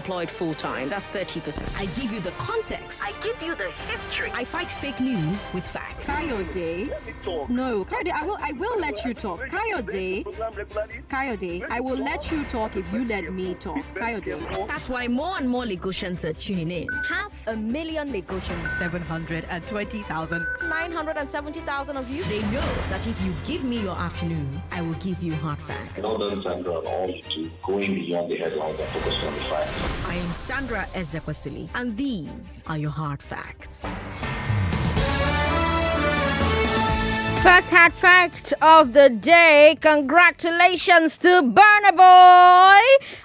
employed full-time. That's 30%. I give you the context. I give you the history. I fight fake news with facts. Kayode. No, Kayode, I will let you talk. Kayode, I will let you talk if you let me talk. Kayode. That's why more and more Lagosians are tuning in. 500,000 Lagosians. 720,000. 970,000 of you. They know that if you give me your afternoon, I will give you hard facts. Well done, Sandra, on all you do, going beyond the headlines and focusing on the facts. I am Sandra Ezekwesili, and these are your hard facts. First hard fact of the day. Congratulations to Burna Boy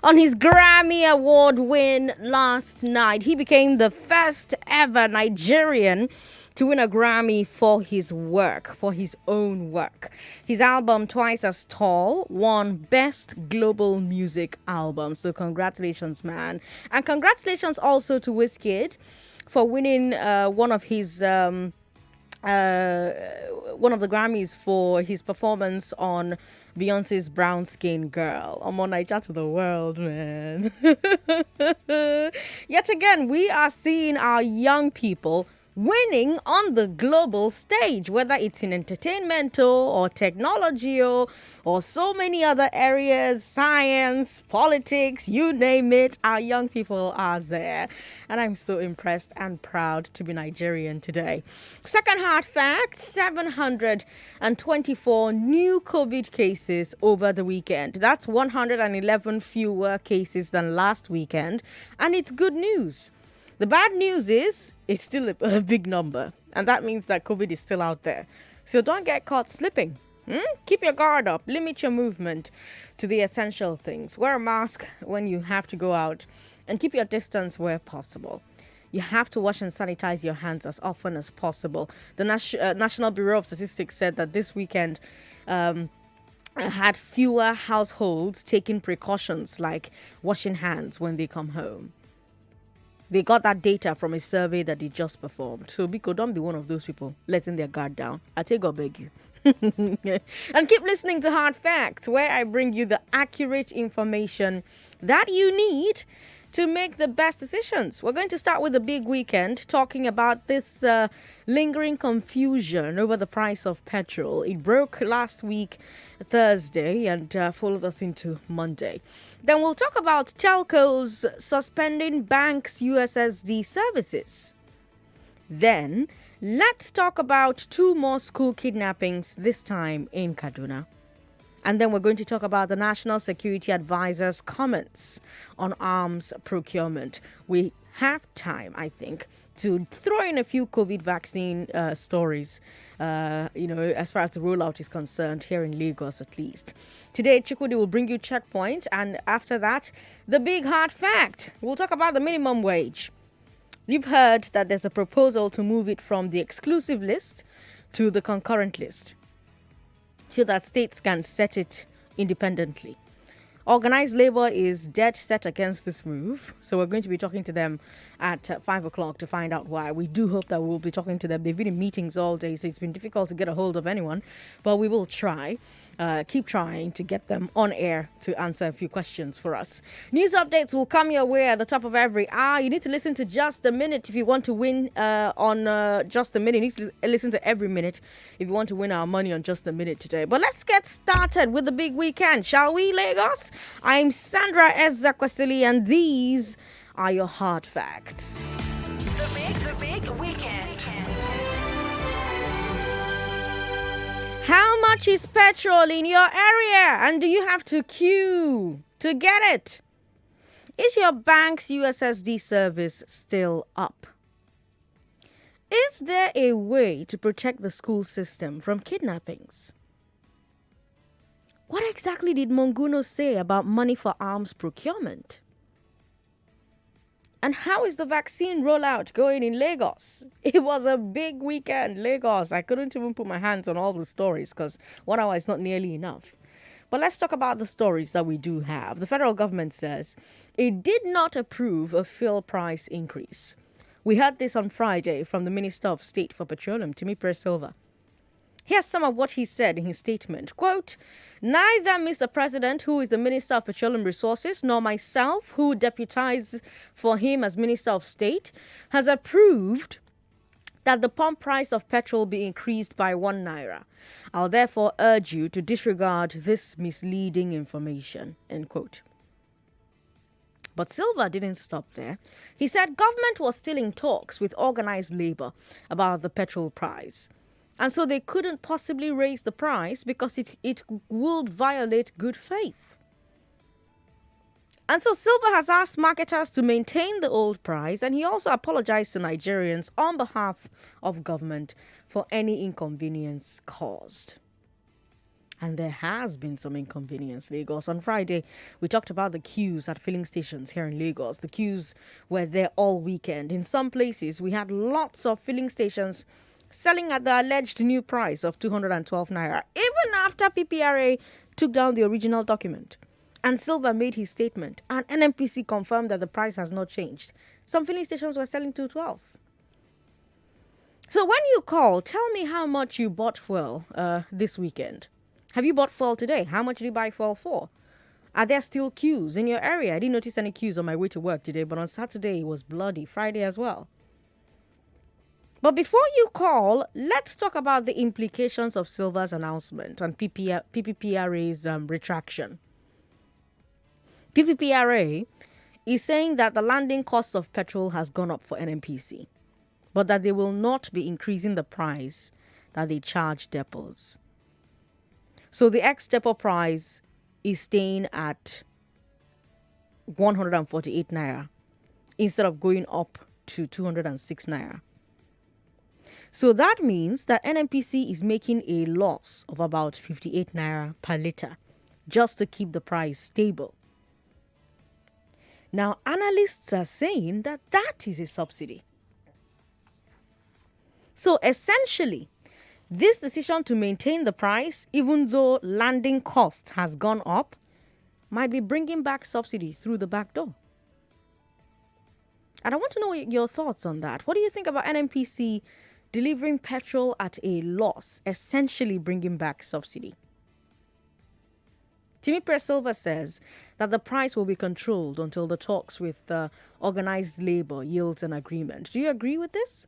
on his Grammy Award win last night. He became the first ever Nigerian to win a Grammy for his work, for his own work. His album, Twice as Tall, won Best Global Music Album. So congratulations, man. And congratulations also to Wizkid for winning one of the Grammys for his performance on Beyonce's Brown Skin Girl. I'm on Niger to the world, man. Yet again, we are seeing our young people winning on the global stage, whether it's in entertainment or technology or so many other areas, science, politics, you name it, our young people are there. And I'm so impressed and proud to be Nigerian today. Second hard fact, 724 new COVID cases over the weekend. That's 111 fewer cases than last weekend. And it's good news. The bad news is it's still a big number, and that means that COVID is still out there. So don't get caught slipping. Keep your guard up. Limit your movement to the essential things. Wear a mask when you have to go out, and keep your distance where possible. You have to wash and sanitize your hands as often as possible. The National Bureau of Statistics said that this weekend had fewer households taking precautions like washing hands when they come home. They got that data from a survey that they just performed. So, Biko, don't be one of those people letting their guard down. I take God beg you. And keep listening to Hard Facts, where I bring you the accurate information that you need to make the best decisions. We're going to start with the big weekend, talking about this lingering confusion over the price of petrol. It broke last week, Thursday, and followed us into Monday. Then we'll talk about telcos suspending banks' USSD services. Then let's talk about 2 more school kidnappings, this time in Kaduna. And then we're going to talk about the National Security Advisor's comments on arms procurement. We have time, I think, to throw in a few COVID vaccine stories, as far as the rollout is concerned, here in Lagos at least. Today, Chikwudi will bring you Checkpoint, and after that, the big hard fact. We'll talk about the minimum wage. You've heard that there's a proposal to move it from the exclusive list to the concurrent list, so that states can set it independently. Organized labor is dead set against this move, so we're going to be talking to them at 5 o'clock to find out why. We do hope that we'll be talking to them. They've been in meetings all day, so it's been difficult to get a hold of anyone, but we will try, keep trying to get them on air to answer a few questions for us. News updates will come your way at the top of every hour. You need to listen to Just a Minute if you want to win on Just a Minute. You need to listen to every minute if you want to win our money on Just a Minute today. But let's get started with the big weekend, shall we, Lagos? I'm Sandra Ezekwesili, and these are your hard facts. The big weekend. How much is petrol in your area, and do you have to queue to get it? Is your bank's USSD service still up? Is there a way to protect the school system from kidnappings? What exactly did Monguno say about money for arms procurement? And how is the vaccine rollout going in Lagos? It was a big weekend, Lagos. I couldn't even put my hands on all the stories because 1 hour is not nearly enough. But let's talk about the stories that we do have. The federal government says it did not approve a fuel price increase. We heard this on Friday from the Minister of State for Petroleum, Timi Silva. Here's some of what he said in his statement. Quote, neither Mr. President, who is the Minister of Petroleum Resources, nor myself, who deputize for him as Minister of State, has approved that the pump price of petrol be increased by 1 naira. I'll therefore urge you to disregard this misleading information. End quote. But Silva didn't stop there. He said government was still in talks with organized labor about the petrol price. And so they couldn't possibly raise the price because it would violate good faith. And so Silva has asked marketers to maintain the old price, and he also apologized to Nigerians on behalf of government for any inconvenience caused. And there has been some inconvenience, Lagos. On Friday, we talked about the queues at filling stations here in Lagos. The queues were there all weekend. In some places, we had lots of filling stations selling at the alleged new price of 212 naira, even after PPRA took down the original document. And Silva made his statement, and NNPC confirmed that the price has not changed. Some filling stations were selling 212. So when you call, tell me how much you bought fuel this weekend. Have you bought fuel today? How much did you buy fuel for? Are there still queues in your area? I didn't notice any queues on my way to work today, but on Saturday it was bloody. Friday as well. But before you call, let's talk about the implications of Silva's announcement and PPPRA's retraction. PPPRA is saying that the landing cost of petrol has gone up for NNPC, but that they will not be increasing the price that they charge depots. So the ex-depot price is staying at 148 naira instead of going up to 206 naira. So that means that NNPC is making a loss of about 58 naira per litre just to keep the price stable. Now, analysts are saying that that is a subsidy. So essentially, this decision to maintain the price, even though landing cost has gone up, might be bringing back subsidies through the back door. And I want to know your thoughts on that. What do you think about NNPC delivering petrol at a loss, essentially bringing back subsidy? Timi Silva says that the price will be controlled until the talks with organized labor yields an agreement. Do you agree with this?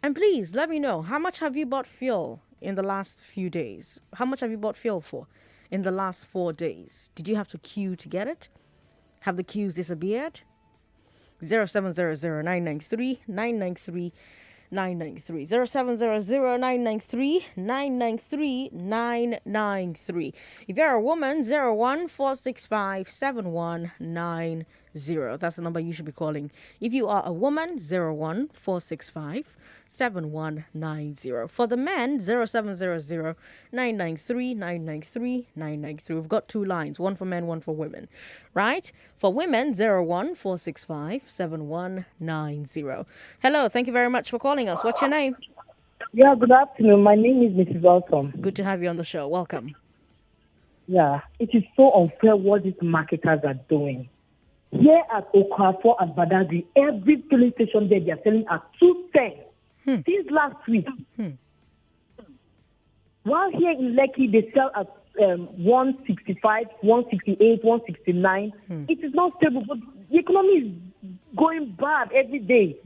And please let me know, how much have you bought fuel in the last few days? How much have you bought fuel for in the last 4 days? Did you have to queue to get it? Have the queues disappeared? 0700-993-993 993 0700-993-993. If you're a woman, 014657190. That's the number you should be calling. If you are a woman, 014657190. For the men, 0700-993-993. We've got two lines, one for men, one for women. Right? For women, 014657190. Hello, thank you very much for calling us. What's your name? Yeah, good afternoon. My name is Mrs. Welcome. Good to have you on the show. Welcome. Yeah, it is so unfair what these marketers are doing. Here at Okafor and Badagry, every filling station there, they are selling at 210 since last week. While here in Lekki, they sell at 165, 168, 169. It is not stable, but the economy is going bad every day.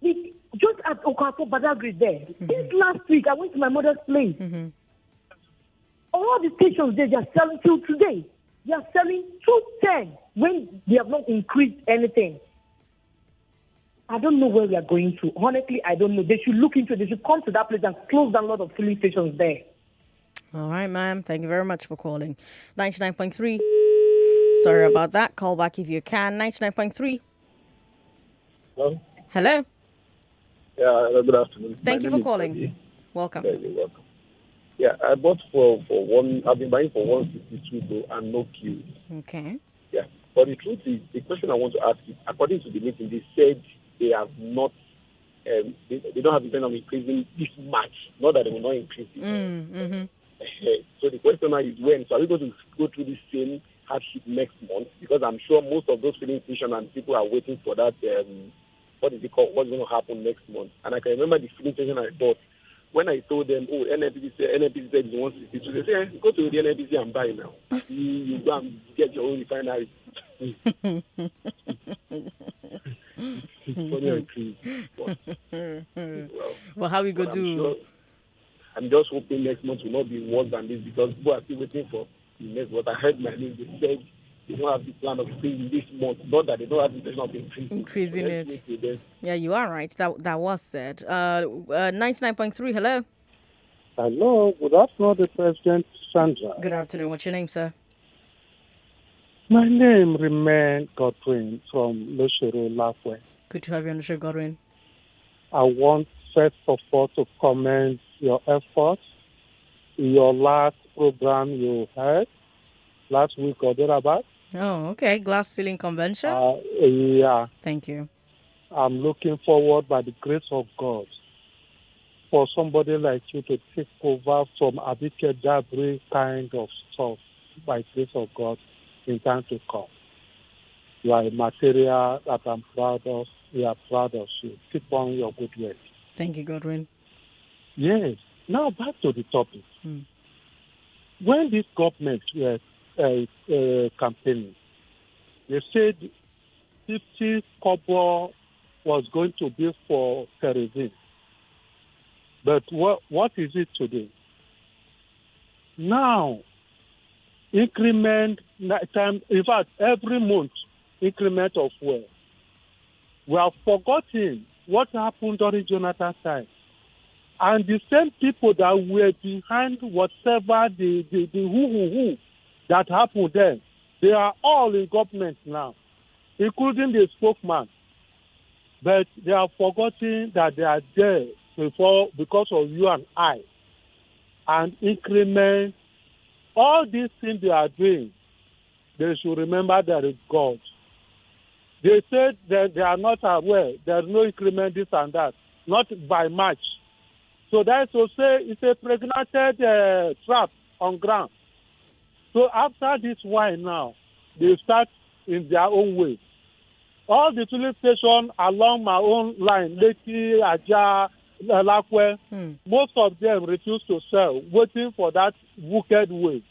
Just at Okafor Badagry there, since last week, I went to my mother's place. All the stations there, they are selling till today. They are selling 210 when they have not increased anything. I don't know where we are going to. Honestly, I don't know. They should look into it. They should come to that place and close down a lot of filling stations there. All right, ma'am. Thank you very much for calling. 99.3. Sorry about that. Call back if you can. 99.3. Hello? Hello. Yeah, good afternoon. Thank you for calling. Welcome. Yeah, you're welcome. Yeah, I bought for one. I've been buying for 162 though, and no queue. Okay. Yeah, but the truth is, the question I want to ask is, according to the meeting, they said they have not. They don't have the plan of increasing this much. Not that they will not increase it. So the question now is when. So are we going to go through the same hardship next month? Because I'm sure most of those filling stations and people are waiting for that what is it called, what's going to happen next month. And I can remember the filling station I bought. When I told them, oh, NNPC said it's 162, they say, go to the NNPC and buy now. You go and get your own refinery. It's funny and crazy. Well, how we go do? I'm just hoping next month will not be worse than this because people are still waiting for the next month. I heard my news, they said they don't have the plan of increasing this month. Not that they don't have the plan of increasing it. Yeah, you are right. That was said. 99.3, hello. Hello, good afternoon, the President Sandra. Good afternoon. What's your name, sir? My name remains Godwin from Loshero, Lafwe. Good to have you on the show, Godwin. I want first of all to commend your efforts. Your last program you had last week or thereabout. Oh, okay. Glass ceiling convention? Yeah. Thank you. I'm looking forward, by the grace of God, for somebody like you to take over from Abike Dabri kind of stuff, by the grace of God, in time to come. You are a material that I'm proud of. We are proud of you. Keep on your good work. Thank you, Godwin. Yes. Now back to the topic. When this government were campaigning, they said 50 kobo was going to be for kerosene. But what is it today? Now, increment time, in fact, every month, increment of fuel. We have forgotten what happened during Jonathan's time. And the same people that were behind whatever the who that happened then, they are all in government now, including the spokesman. But they are forgotten that they are there before because of you and I. And increment, all these things they are doing, they should remember there is God. They said that they are not aware, there is no increment, this and that, not by March. So that's to say it's a pregnated trap on ground. So after this wine now, they start in their own way. All the filling stations along my own line, Lekki, Aja, Lakwe, most of them refuse to sell, waiting for that wicked way.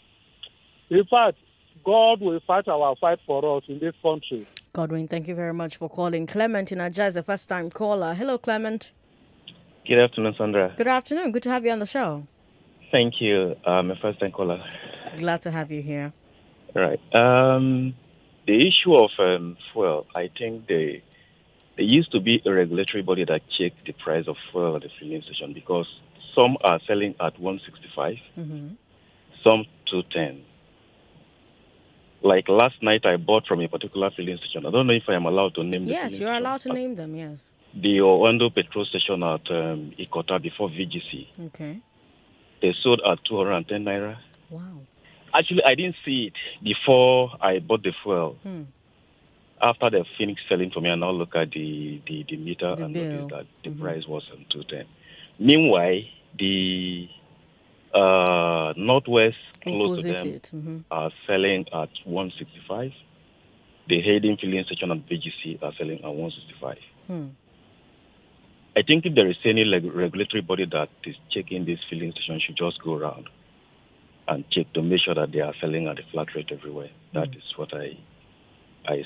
In fact, God will fight our fight for us in this country. Godwin, thank you very much for calling. Clement in Aja is a first-time caller. Hello, Clement. Good afternoon, Sandra. Good afternoon. Good to have you on the show. Thank you. I'm a first-time caller. Glad to have you here. Right. The issue of fuel, I think there used to be a regulatory body that checked the price of fuel at the filling station because some are selling at 165, some 210. Like last night, I bought from a particular filling station. I don't know if I am allowed to name Yes, the you're allowed to name them, yes. The Oando petrol station at Ikota before VGC. Okay. They sold at 210 naira. Wow. Actually, I didn't see it before I bought the fuel. After they finished selling for me, I now look at the meter and notice that the price was 210. Meanwhile, the Northwest close to them are selling at 165. The Hayden filling station and VGC are selling at 165. I think if there is any regulatory body that is checking this filling station, should just go around and check to make sure that they are selling at a flat rate everywhere. That is what I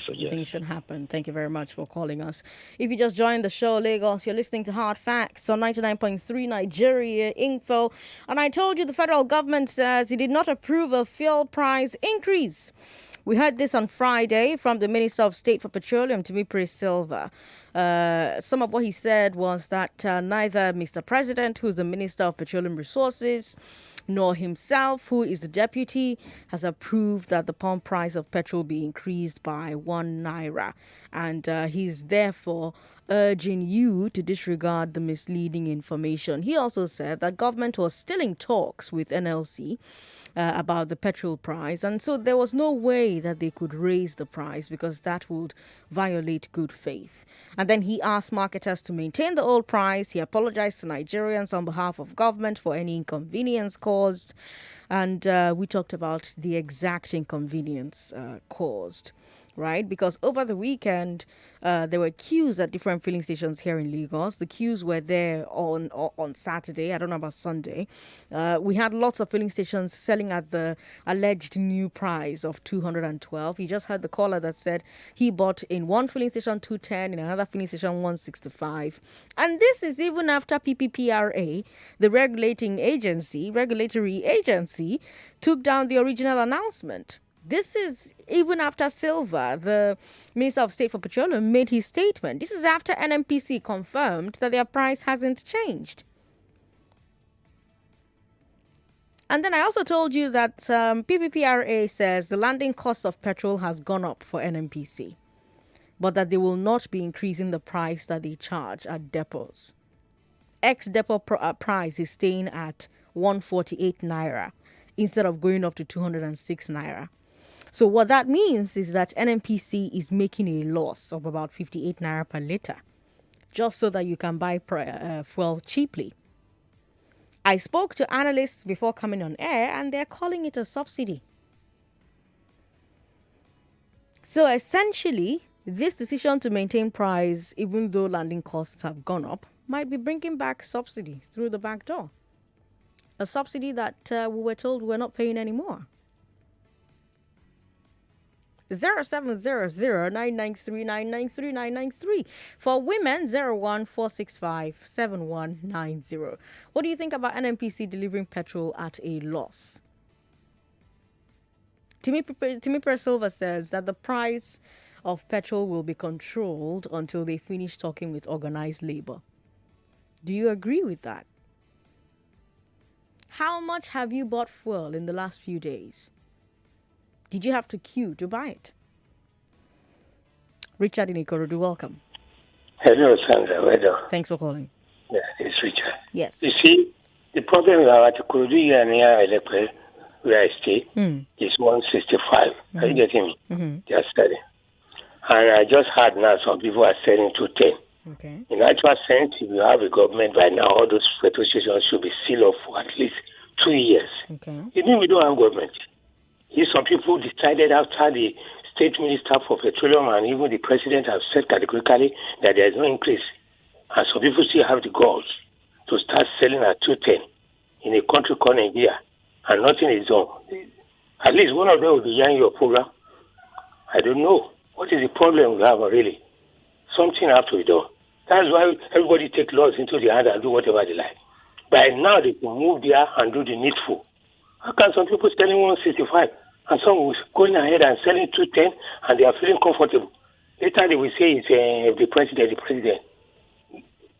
suggest. Things should happen. Thank you very much for calling us. If you just joined the show, Lagos, you're listening to Hard Facts on 99.3 Nigeria Info. And I told you the federal government says it did not approve a fuel price increase. We heard this on Friday from the Minister of State for Petroleum, Timipre Silva. Some of what he said was that neither Mr. President, who's the Minister of Petroleum Resources, nor himself, who is the deputy, has approved that the pump price of petrol be increased by 1 naira. And he's therefore urging you to disregard the misleading information. He also said that government was still in talks with NLC about the petrol price, and so there was no way that they could raise the price because that would violate good faith. And then he asked marketers to maintain the old price. He apologized to Nigerians on behalf of government for any inconvenience caused. And we talked about the exact inconvenience caused. Right, because over the weekend there were queues at different filling stations here in Lagos. The queues were there on Saturday. I don't know about Sunday. We had lots of filling stations selling at the alleged new price of 212. You just heard the caller that said he bought in one filling station 210, in another filling station 165. And this is even after PPPRA, the regulatory agency, took down the original announcement. This is even after Silva, the Minister of State for Petroleum, made his statement. This is after NNPC confirmed that their price hasn't changed. And then I also told you that PPPRA says the landing cost of petrol has gone up for NNPC, but that they will not be increasing the price that they charge at depots. Ex-depot price is staying at 148 naira instead of going up to 206 naira. So what that means is that NNPC is making a loss of about 58 naira per litre, just so that you can buy fuel cheaply. I spoke to analysts before coming on air, and they're calling it a subsidy. So essentially, this decision to maintain price, even though landing costs have gone up, might be bringing back subsidy through the back door. A subsidy that we were told we're not paying anymore. 0700-993-993-993. For women, 01465-7190. What do you think about NNPC delivering petrol at a loss? Timmy Silva says that the price of petrol will be controlled until they finish talking with organized labor. Do you agree with that? How much have you bought fuel in the last few days? Did you have to queue to buy it? Richard in Ikorodu, welcome. Hello, Sandra. Well, thanks for calling. Yeah, it's Richard. Yes. You see, the problem we have at Ikorodu here near Elekwe, where I stay, is 165. Are you getting me? Just selling. And I just heard now some people are selling 210. Okay. In actual sense, if you have a government right now, all those petrol stations should be sealed off for at least 2 years. Okay. Even we don't have government. If some people decided after the State Minister for Petroleum and even the President have said categorically that there is no increase, and some people still have the goals to start selling at 210 in a country called Nigeria, and nothing is done. At least one of them will be hearing your program. I don't know. What is the problem we have really? Something has to be done. That's why everybody take laws into their hand and do whatever they like. By now, they can move there and do the needful. How can some people selling 165 and some was going ahead and selling 210 and they are feeling comfortable? Later they will say it's the president.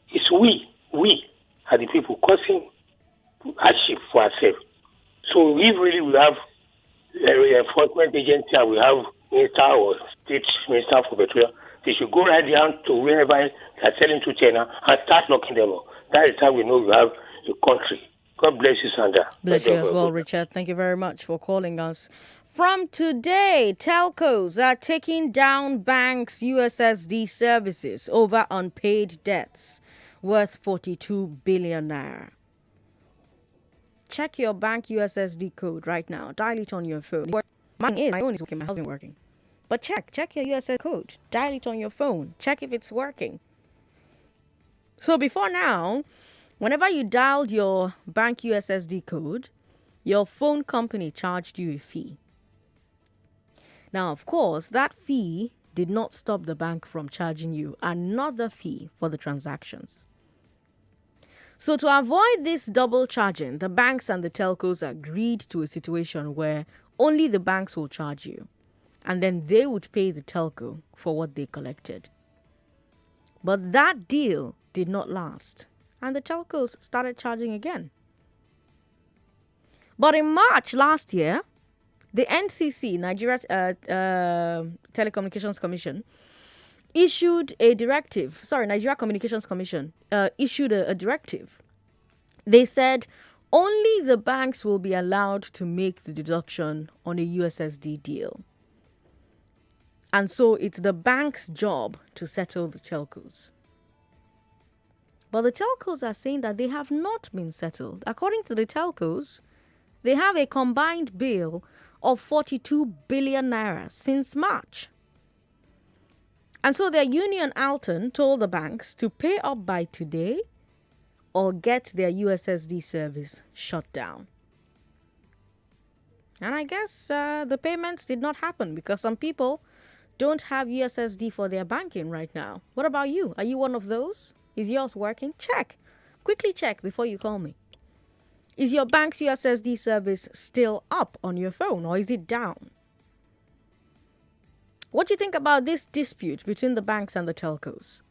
It's we are the people causing hardship for ourselves. So if really we have enforcement agency and we have minister or state minister for petroleum, they should go right down to wherever they are selling 210 and start locking them up. That is how we know we have a country. God bless you, Sandra. Bless you as well, Richard. Thank you very much for calling us. From today, telcos are taking down banks' USSD services over unpaid debts worth 42 billion naira. Check your bank USSD code right now. Dial it on your phone. My own is working. My house isn't working. But check your USSD code. Dial it on your phone. Check if it's working. So before now, whenever you dialed your bank USSD code, your phone company charged you a fee. Now, of course, that fee did not stop the bank from charging you another fee for the transactions. So to avoid this double charging, the banks and the telcos agreed to a situation where only the banks will charge you, and then they would pay the telco for what they collected. But that deal did not last, and the telcos started charging again. But in March last year, the NCC, Nigeria Telecommunications Commission, issued a directive. Nigeria Communications Commission issued a directive. They said only the banks will be allowed to make the deduction on a USSD deal. And so it's the bank's job to settle the telcos. But the telcos are saying that they have not been settled. According to the telcos, They have a combined bill of 42 billion naira since March. And so their union, Alton, told the banks to pay up by today or get their USSD service shut down. And I guess the payments did not happen because some people don't have USSD for their banking right now. What about you? Are you one of those? Is yours working? Check. Quickly check before you call me. Is your bank's USSD service still up on your phone or is it down? What do you think about this dispute between the banks and the telcos?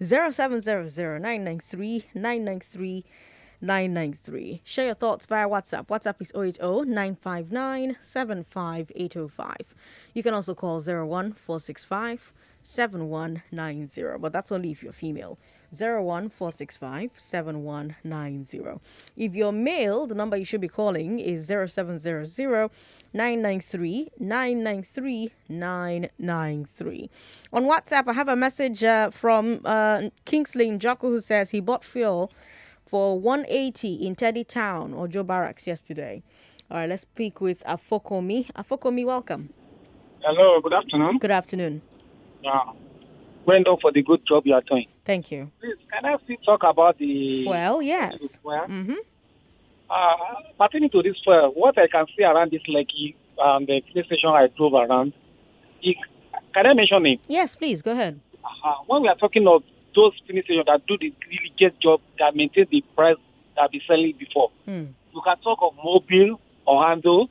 0700-993-993-993. Share your thoughts via WhatsApp. WhatsApp is 080-959-75805. You can also call 01465-7190. But that's only if you're female. 01465-7190. If you're male, the number you should be calling is 0700-993-993-993. On WhatsApp, I have a message from Kingsley Njoku who says he bought fuel for 180 in Teddy Town or Joe Barracks yesterday. All right, let's speak with Afokomi. Afokomi, welcome. Hello, good afternoon. Good afternoon. Well done for the good job you are doing. Thank you. Please, can I still talk about the fuel? Yes. Fuel? Pertaining to this fuel, what I can see around this Lekki, the police station I drove around, can I mention it? Yes, please, go ahead. When we are talking of those police stations that do the really good job, that maintain the price that we selling before, you can talk of Mobile or Hando.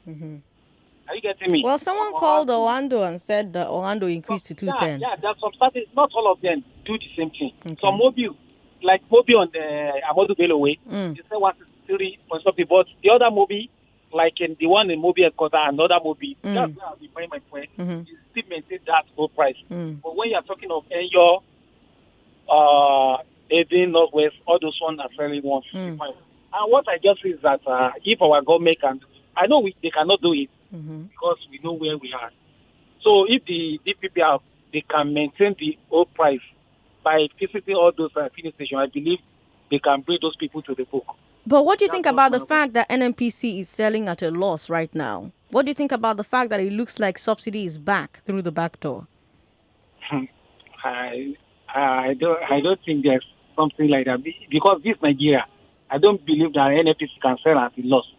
Are you getting me? Well, someone called Orlando and said that Orlando increased to 210. Yeah, there's some started, not all of them do the same thing. Okay. Some Mobile, like Mobile on the Amadu Bello way, they say 163 for something, but the other Mobile, like in the one in Mobile Kota, another Mobile, that's where I'll be buying my friend, you still maintain that low price. But when you're talking of Enyo, Eden, Northwest, all those ones are fairly 155. And what I just see is that if our government can, I know they cannot do it, because we know where we are. So if the DPP they can maintain the old price by visiting all those filling stations, I believe they can bring those people to the book. But what do you think about the fact that NNPC is selling at a loss right now? What do you think about the fact that it looks like subsidy is back through the back door? I don't think there's something like that, because this Nigeria, I don't believe that NNPC can sell at a loss.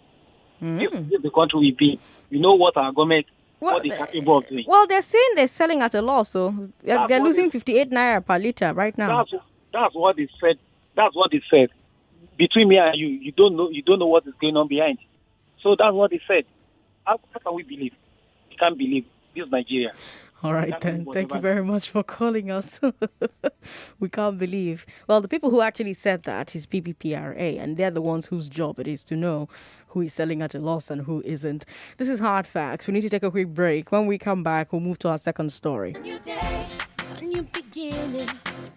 If the country will be, you know what our government, what they're capable of doing. Well, they're saying they're selling at a loss, so they're losing 58 naira per liter right now. That's what they said. That's what they said. Between me and you don't know what is going on behind. So that's what they said. How can we believe? We can't believe this is Nigeria. All right, then. Thank you very much for calling us. We can't believe. Well, the people who actually said that is PPPRA, and they're the ones whose job it is to know who is selling at a loss and who isn't. This is Hard Facts. We need to take a quick break. When we come back, we'll move to our second story. New day, a new beginning.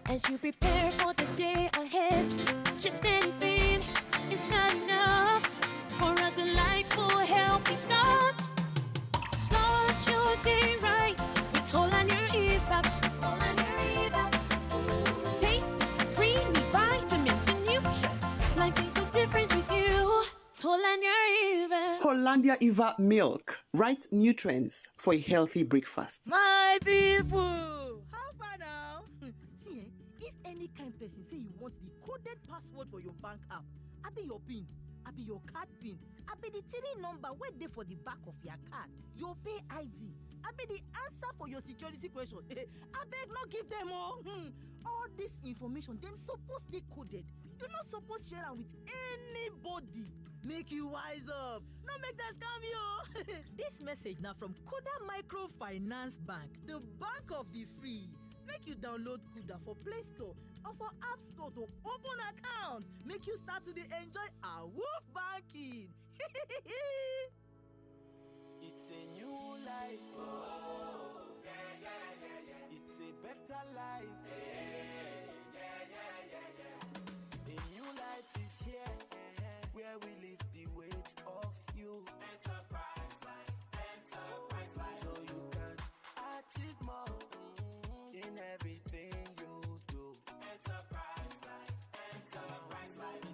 As you prepare for the day ahead, just anything is not enough for a delightful, healthy start. Start your day right. Hollandia Eva milk, right nutrients for a healthy breakfast. My people, how far now? See, if any kind person say you want the coded password for your bank app, I be your PIN, I be your card PIN, I be the TIN number where they for the back of your card, your pay ID, I be the answer for your security question. I beg not give them all. All this information, them supposed they coded. You're not supposed to share them with anybody. Make you wise up. No make that scam you. This message now from Kuda Microfinance Bank, the bank of the free. Make you download Kuda for Play Store or for App Store to open account. Make you start to enjoy our Wolf banking. It's a new life. Oh, yeah. It's a better life. A new life is here, where we lift the weight of you. Enterprise life. So you can achieve more in everything you do. Enterprise life.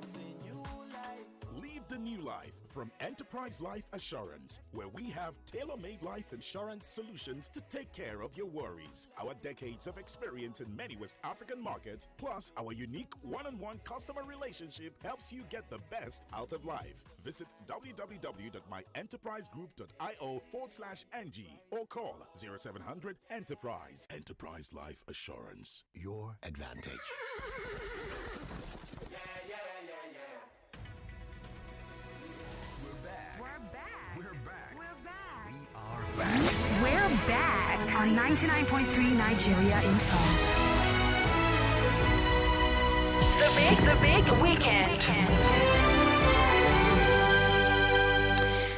It's a new life. Live the new life. from Enterprise Life Assurance, where we have tailor-made life insurance solutions to take care of your worries. Our decades of experience in many West African markets, plus our unique one-on-one customer relationship helps you get the best out of life. Visit www.myenterprisegroup.io/NG or call 0700 Enterprise. Enterprise Life Assurance. Your advantage. We're back on 99.3 Nigeria Info. The big weekend.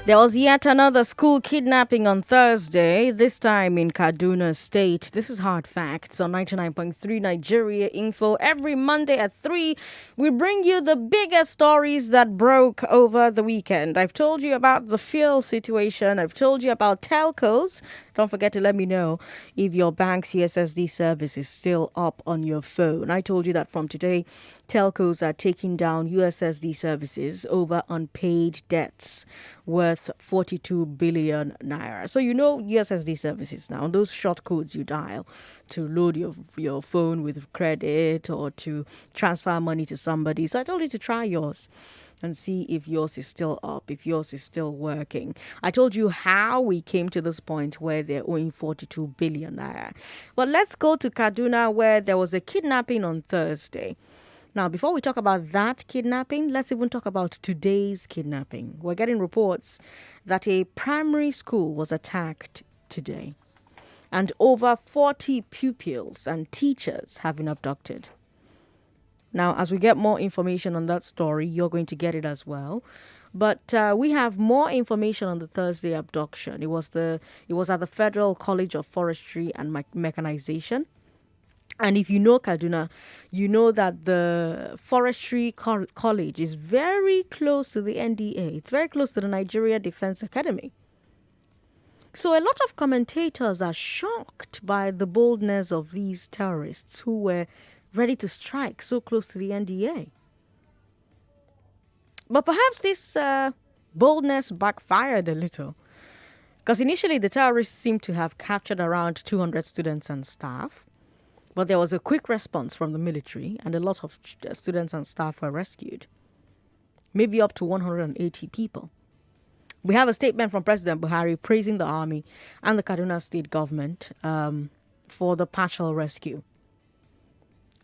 There was yet another school kidnapping on Thursday, this time in Kaduna State. This is Hard Facts on 99.3 Nigeria Info. Every Monday at 3, we bring you the biggest stories that broke over the weekend. I've told you about the fuel situation. I've told you about telcos. Don't forget to let me know if your bank's USSD service is still up on your phone. I told you that from today, telcos are taking down USSD services over unpaid debts worth 42 billion naira. So you know USSD services now, those short codes you dial to load your phone with credit or to transfer money to somebody. So I told you to try yours and see if yours is still up, if yours is still working. I told you how we came to this point where they're owing 42 billion naira. But let's go to Kaduna, where there was a kidnapping on Thursday. Now, before we talk about that kidnapping, let's even talk about today's kidnapping. We're getting reports that a primary school was attacked today, and over 40 pupils and teachers have been abducted. Now, as we get more information on that story, you're going to get it as well. But we have more information on the Thursday abduction. It was at the Federal College of Forestry and Mechanization. And if you know Kaduna, you know that the Forestry College is very close to the NDA. It's very close to the Nigeria Defense Academy. So a lot of commentators are shocked by the boldness of these terrorists who were ready to strike so close to the NDA. But perhaps this boldness backfired a little, because initially the terrorists seemed to have captured around 200 students and staff, but there was a quick response from the military and a lot of students and staff were rescued, maybe up to 180 people. We have a statement from President Buhari praising the army and the Kaduna state government for the partial rescue.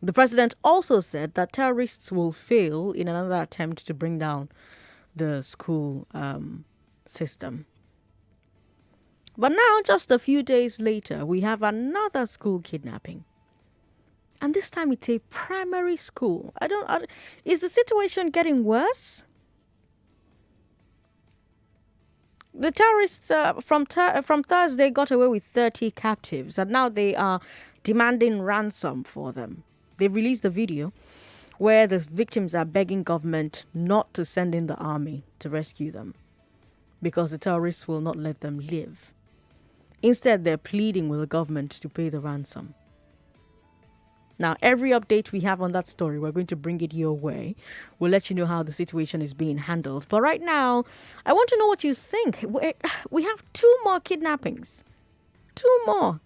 The president also said that terrorists will fail in another attempt to bring down the school system. But now, just a few days later, we have another school kidnapping. And this time it's a primary school. Is the situation getting worse? The terrorists from Thursday got away with 30 captives, and now they are demanding ransom for them. They released a video where the victims are begging government not to send in the army to rescue them because the terrorists will not let them live. Instead, they're pleading with the government to pay the ransom. Now, every update we have on that story, we're going to bring it your way. We'll let you know how the situation is being handled. But right now, I want to know what you think. We have 2 more kidnappings. 2 more.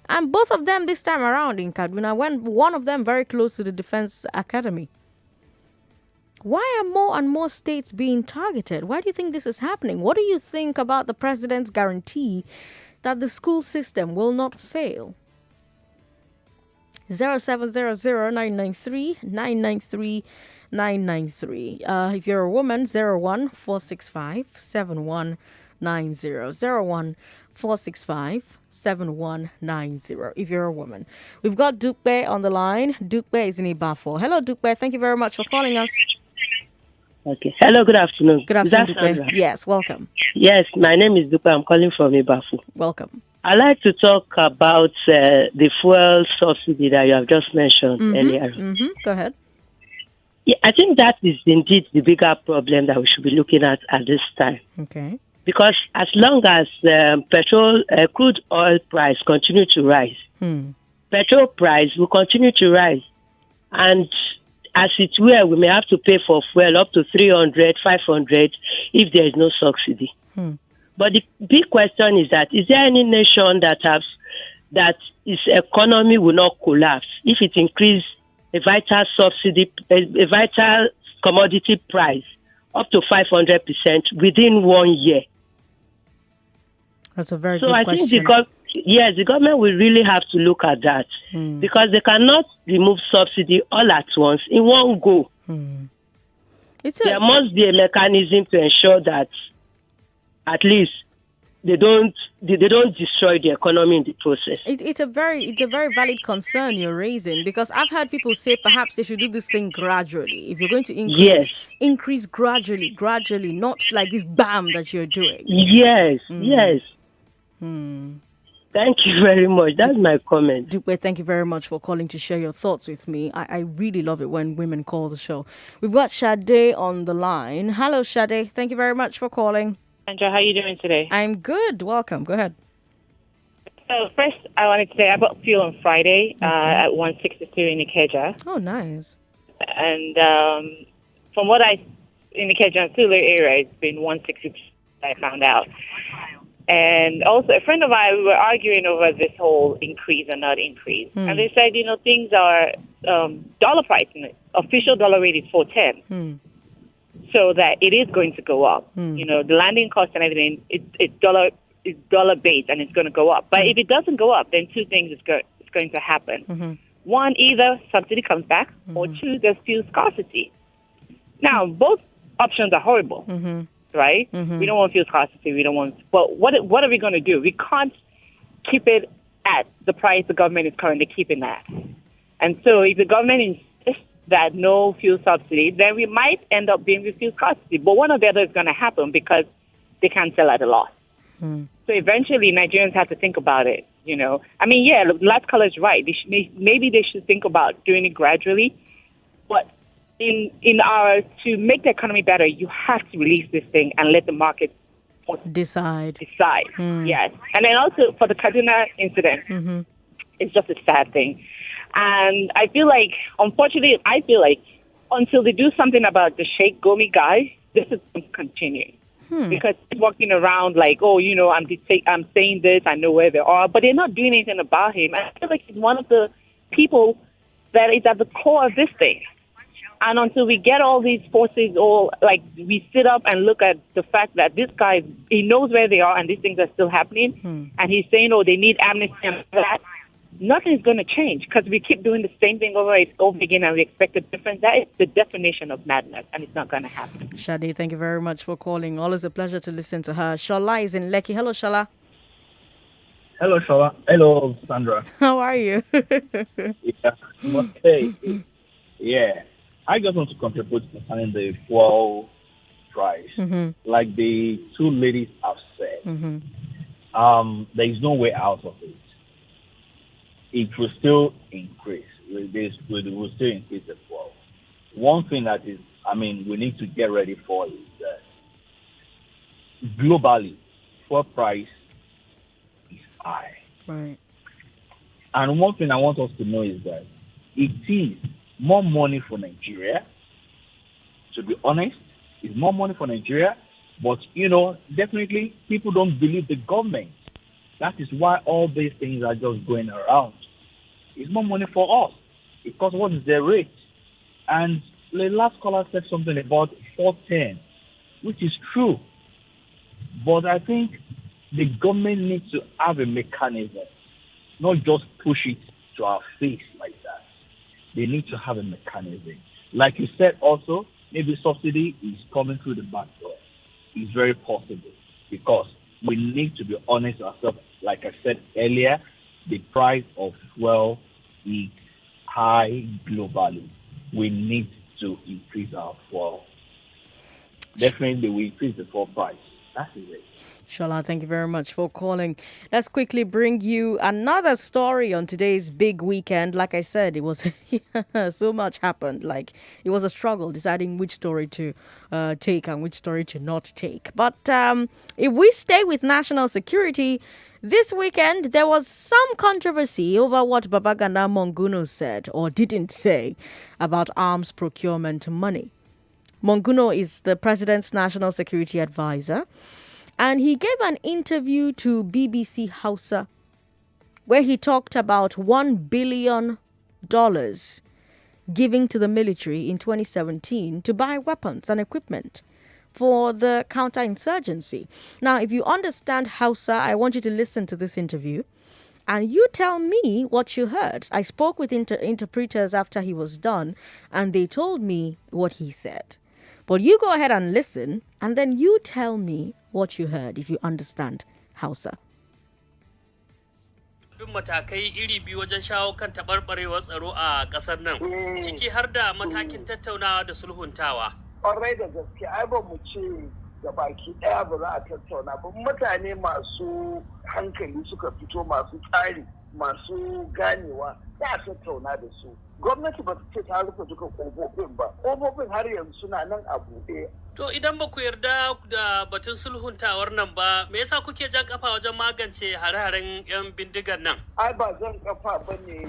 And both of them this time around in Kaduna, one of them very close to the Defense Academy. Why are more and more states being targeted? Why do you think this is happening? What do you think about the president's guarantee that the school system will not fail? 0700-993-993-993. If you're a woman, 01-465-7190. 01-465-7190 if you're a woman. We've got Dukbe on the line. Dukbe is in Ibafo. Hello, Dukbe. Thank you very much for calling us. Okay. Hello, good afternoon. Good afternoon, Dukbe. Yes, welcome. Yes, my name is Dukbe. I'm calling from Ibafo. Welcome. I'd like to talk about the fuel subsidy that you have just mentioned earlier. Go ahead. Yeah, I think that is indeed the bigger problem that we should be looking at this time. Okay. Because as long as crude oil price continue to rise, petrol price will continue to rise. And as it were, we may have to pay for fuel up to 300, 500 if there is no subsidy. But the big question is that, is there any nation that its economy will not collapse if it increase a vital subsidy, a vital commodity price up to 500% within 1 year? That's a very so good I question. think the government will really have to look at that because they cannot remove subsidy all at once in one go. There must be a mechanism to ensure that at least they don't destroy the economy in the process. It's a very valid concern you're raising, because I've heard people say perhaps they should do this thing gradually. If you're going to increase gradually, not like this bam that you're doing. Yes. Thank you very much. That's my comment. Dupe, thank you very much for calling to share your thoughts with me. I really love it when women call the show. We've got Sade on the line. Hello, Sade. Thank you very much for calling. Sandra, how are you doing today? I'm good. Welcome. Go ahead. So first, I wanted to say I bought fuel on Friday at 162 in Ikeja. Oh, nice. And from what in Ikeja and Sulu area, it's been 160. I found out. And also, a friend of mine, we were arguing over this whole increase or not increase. And they said, things are dollar pricing. Official dollar rate is 410. So that it is going to go up. The landing cost and everything, it's dollar based and it's going to go up. But if it doesn't go up, then two things is going to happen. One, either subsidy comes back, or two, there's fuel scarcity. Now, both options are horrible, right? We don't want fuel scarcity. We don't want. But what are we going to do? We can't keep it at the price the government is currently keeping at. And so, if the government insists that no fuel subsidy, then we might end up being with fuel scarcity. But one or the other is going to happen because they can't sell at a loss. So eventually, Nigerians have to think about it. Last caller is right. Maybe they should think about doing it gradually. But to make the economy better, you have to release this thing and let the market decide. Yes. And then also for the Kaduna incident, it's just a sad thing. And I feel like, unfortunately, until they do something about the Sheikh Gomi guy, this is going to continue. Because he's walking around like, I'm saying this, I know where they are, but they're not doing anything about him. And I feel like he's one of the people that is at the core of this thing. And until we get all these forces, we sit up and look at the fact that this guy, he knows where they are and these things are still happening. And he's saying, they need amnesty and that. Nothing's going to change because we keep doing the same thing over again and we expect a difference. That is the definition of madness, and it's not going to happen. Shadi, thank you very much for calling. Always a pleasure to listen to her. Shola is in Lekki. Hello, Shola. Hello, Shola. Hello, Sandra. How are you? Okay. Yeah. I just want to contribute concerning the fuel price. Like the two ladies have said, there is no way out of it. It will still increase. We will still increase the fuel. One thing that is, we need to get ready for is that globally, fuel price is high. Right. And one thing I want us to know is that it is more money for Nigeria. To be honest, it's more money for Nigeria. But, definitely people don't believe the government. That is why all these things are just going around. It's more money for us because what is their rate? And the last caller said something about 410, which is true. But I think the government needs to have a mechanism, not just push it to our face like that. They need to have a mechanism. Like you said also, maybe subsidy is coming through the back door. It's very possible because we need to be honest with ourselves. Like I said earlier, the price of fuel is high globally. We need to increase our fuel. Definitely, we increase the fuel price. That is it. Shola, thank you very much for calling. Let's quickly bring you another story on today's big weekend. Like I said, it was so much happened. Like it was a struggle deciding which story to take and which story to not take. But if we stay with national security, this weekend there was some controversy over what Babagana Monguno said or didn't say about arms procurement money. Monguno is the president's national security advisor. And he gave an interview to BBC Hausa where he talked about $1 billion giving to the military in 2017 to buy weapons and equipment for the counterinsurgency. Now, if you understand Hausa, I want you to listen to this interview and you tell me what you heard. I spoke with interpreters after he was done and they told me what he said. But you go ahead and listen, and then you tell me what you heard if you understand Hausa. Duk matakai iri biyu wajen shawo kan taɓarɓarewar tsaro a ƙasar nan, ciki har da matakin tattaunawa da sulhuntawa. Ƙwarai da gaske, ai ba mu ce ga baki ɗaya ba za a tattauna ba. Mutane masu hankali suka fito, masu tsari, masu ganewa, za a tattauna da su. Gwamnati ba ta ce ta rufe duka ƙofofin ba. Ƙofofin har yanzu suna nan a buɗe. To idan ba ku yarda da batun sulhuntawar nan ba, me yasa kuke jan kafa wajen magance hare-haren 'yan bindigar nan? Ai ba jan kafa ba ne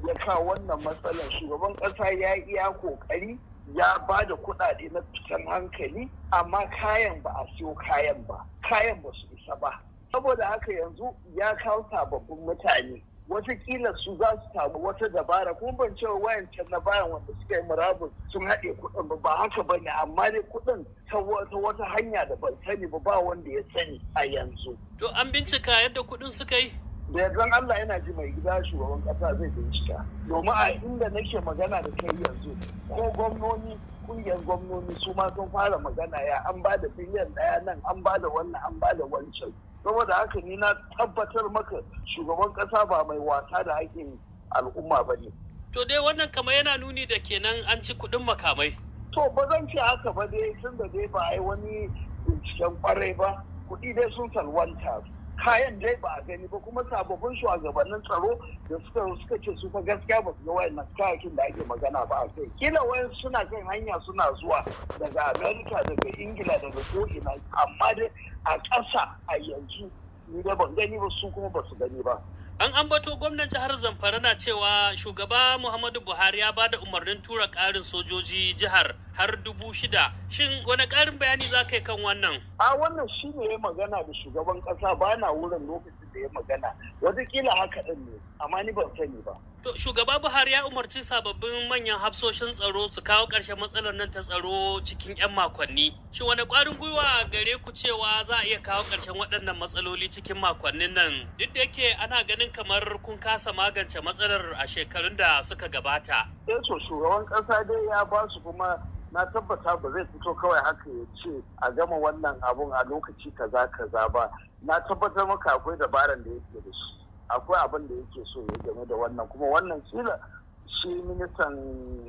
ya kawo wannan matsalar. Shugaban ƙasa ya iya ƙoƙari, ya ba da kuɗaɗe na fitan hankali, amma kayan ba a siyo kayan ba. Kayan ba su isa ba. Saboda haka yanzu ya kawo sababbin mutane. Watakila su za su samu wata dabara, kuma ban cewa wayancan na bayan wanda suka yi murabus sun haɗe kuɗin ba haka ba ne, amma dai kuɗin ta wata hanya da ban sani ba wanda ya sani a yanzu. To an bincika yadda kuɗin suka yi? Da yardan Allah yana ji mai gida shugaban ƙasa zai bincika. Domin a inda nake magana da kai yanzu, ko gwamnoni, ƙungiyar gwamnoni su ma sun fara magana ya an ba da biliyan ɗaya nan, an ba da wannan, an ba da wancan. Saboda haka ni na tabbatar maka shugaban kasa ba mai wasa da haƙƙin al'umma ba ne. To dai wannan kamar yana nuni da kenan an ci kuɗin makamai. To ba zan ce haka ba dai tun da dai ba a yi wani binciken kwarai ba, kuɗi dai sun salwanta. Kayan dai ba a gani ba, kuma sababbin shugabannin tsaro da suka ce su fa gaskiya ba su ga wayannan kayakin da ake magana ba a kai. Kila wayan suna kan hanya suna zuwa daga Amerika, daga Ingila, daga ko'ina, amma dai a ƙasa a yanzu ni da ban gani ba, su kuma ba su gani ba. An ambato gwamnan jihar Zamfara na cewa shugaba Muhammadu Buhari ya ba da umarnin tura ƙarin sojoji jihar har 6,000. Shin wani ƙarin bayani za ka yi kan wannan? A wannan shi ne ya magana da shugaban ƙasa, ba na wurin lokacin da ya magana. Wataƙila haka ɗin ne, amma ni ban sani ba. To shugaba Buhari ya umarci sababbin manyan hafsoshin tsaro su kawo ƙarshen matsalar nan ta tsaro cikin 'yan makonni. Shin wani ƙwarin gwiwa gare ku cewa za a iya kawo ƙarshen waɗannan matsaloli cikin makonnin nan? Duk da yake ana ganin kamar kun kasa magance matsalar a shekarun da suka gabata. So shugaban ƙasa dai ya ba su, kuma na tabbata ba zai fito kawai haka ya ce a gama wannan abun a lokaci kaza ba. Na tabbatar maka akwai dabaran da yake da shi. Akwai abin da yake so ya game da wannan, kuma wannan kila shi ministan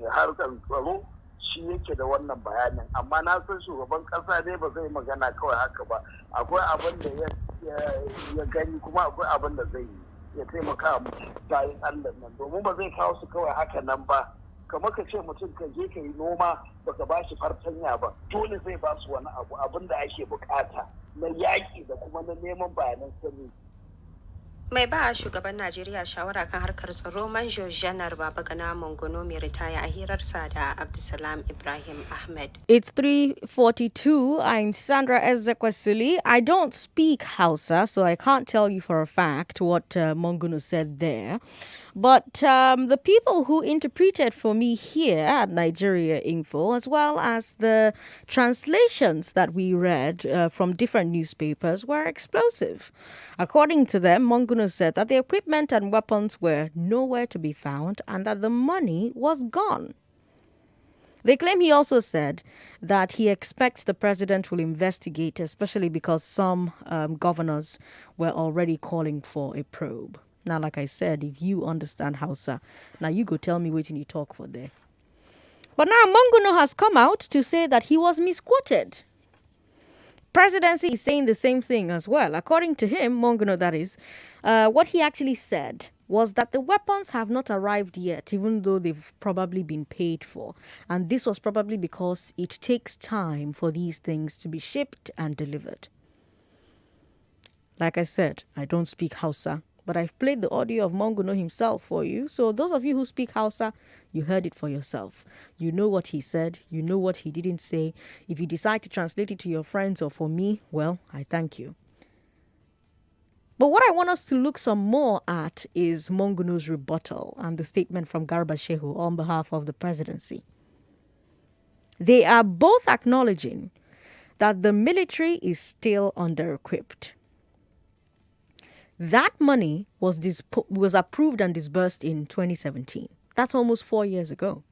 harkar tsaro shi yake da wannan bayanin, amma na san shugaban kasa dai ba zai magana kawai haka ba. Akwai abin da ya gani, kuma akwai abin da zai yi ya taimaka bayan Allah nan, domin ba zai kawo su kawai haka nan ba. Kamar ka ce mutum ka je ka yi noma baka ba shi fartanya ba, dole zai ba su wani abin da ake bukata na yaƙi da kuma na neman bayanan sirri. Mai ba shugaban Najeriya shawara kan harkar tsaro Manjo Janar Babagana Monguno mai ritaya a hirarsa da Abdulsalam Ibrahim Ahmed. It's 3:42. I'm Sandra Ezekwesili. I don't speak Hausa, so I can't tell you for a fact what Monguno said there. But the people who interpreted for me here at Nigeria Info, as well as the translations that we read from different newspapers, were explosive. According to them, Monguno said that the equipment and weapons were nowhere to be found and that the money was gone. They claim he also said that he expects the president will investigate, especially because some governors were already calling for a probe. Now, like I said, if you understand Hausa, now you go tell me what you talk for there. But now Monguno has come out to say that he was misquoted. Presidency is saying the same thing as well. According to him, Monguno that is, what he actually said was that the weapons have not arrived yet, even though they've probably been paid for. And this was probably because it takes time for these things to be shipped and delivered. Like I said, I don't speak Hausa, but I've played the audio of Monguno himself for you. So those of you who speak Hausa, you heard it for yourself. You know what he said. You know what he didn't say. If you decide to translate it to your friends or for me, well, I thank you. But what I want us to look some more at is Monguno's rebuttal and the statement from Garba Shehu on behalf of the presidency. They are both acknowledging that the military is still under-equipped. That money was approved and disbursed in 2017. That's almost 4 years ago.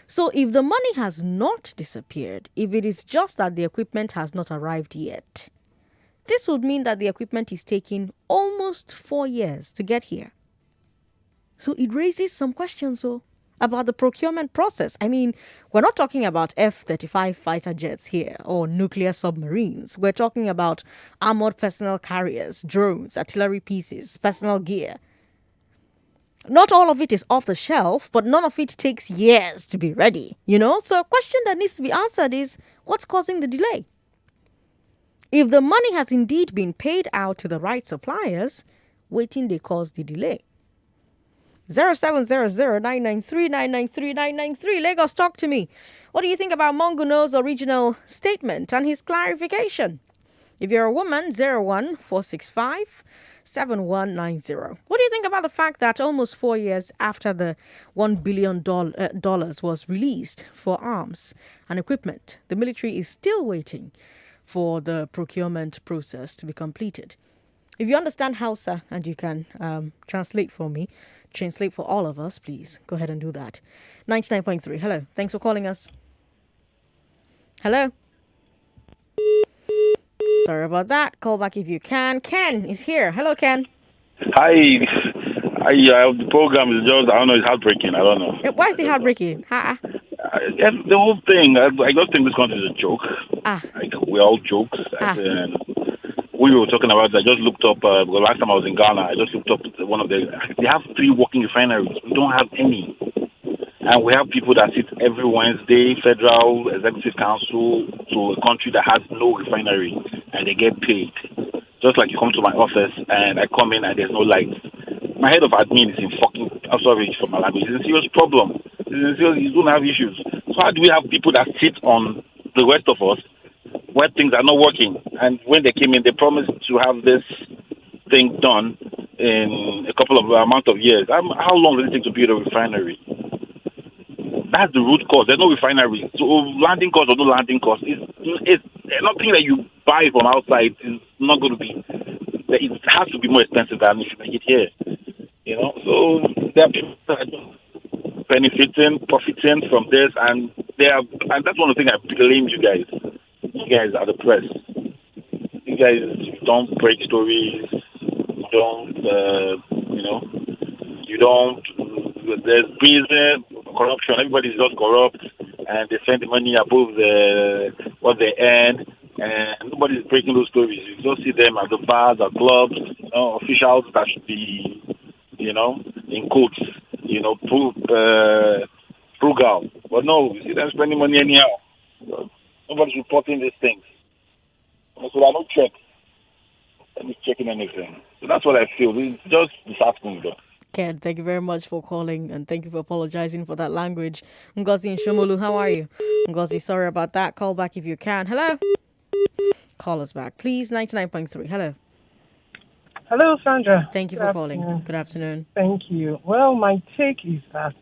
So if the money has not disappeared, if it is just that the equipment has not arrived yet, this would mean that the equipment is taking almost 4 years to get here. So it raises some questions about the procurement process. I mean, we're not talking about F-35 fighter jets here or nuclear submarines. We're talking about armored personnel carriers, drones, artillery pieces, personnel gear. Not all of it is off the shelf, but none of it takes years to be ready, So a question that needs to be answered is, what's causing the delay? If the money has indeed been paid out to the right suppliers, waiting they cause the delay. 0700-993-993-993. Lagos, talk to me. What do you think about Monguno's original statement and his clarification? If you're a woman, 01465-7190. What do you think about the fact that almost 4 years after the $1 billion was released for arms and equipment, the military is still waiting for the procurement process to be completed? If you understand Hausa and you can translate for me, translate for all of us, please go ahead and do that. 99.3. Hello. Thanks for calling us. Hello. Sorry about that. Call back if you can. Ken is here. Hello, Ken. Hi. The program is just, I don't know, it's heartbreaking. I don't know. Why is it heartbreaking? The whole thing, I just think this country is a joke. Like, we're all jokes. We were talking about, I just looked up, the last time I was in Ghana, I just looked up one of they have 3 working refineries. We don't have any. And we have people that sit every Wednesday, Federal Executive Council, to a country that has no refinery, and they get paid. Just like you come to my office, and I come in, and there's no light. My head of admin is in fucking, I'm sorry for my language, it's a serious problem. You don't have issues. So how do we have people that sit on the rest of us where things are not working? And when they came in, they promised to have this thing done in a couple of amount of years. How long does it take to build a refinery? That's the root cause. There's no refinery. So landing cost or no landing cost, it's nothing that you buy from outside is not going to be. It has to be more expensive than if you make it here. So there are people that are profiting from this, and that's one of the things I blame you guys. You guys are the press. You guys don't break stories. You don't, there's prison, corruption. Everybody's just corrupt, and they spend the money above what they earn, and nobody's breaking those stories. You don't see them at the bars, at clubs, officials that should be, in quotes, frugal. But no, you see them spending money anyhow. Nobody's reporting these things. So there are no checks. Nobody's checking anything. So that's what I feel. It's just disheartening, though. Ken, thank you very much for calling, and thank you for apologizing for that language. Ngozi in Shomolu, how are you? Ngozi, sorry about that. Call back if you can. Hello? Call us back, please. 99.3. Hello. Hello, Sandra. Thank you for calling. Good afternoon. Thank you. Well, my take is that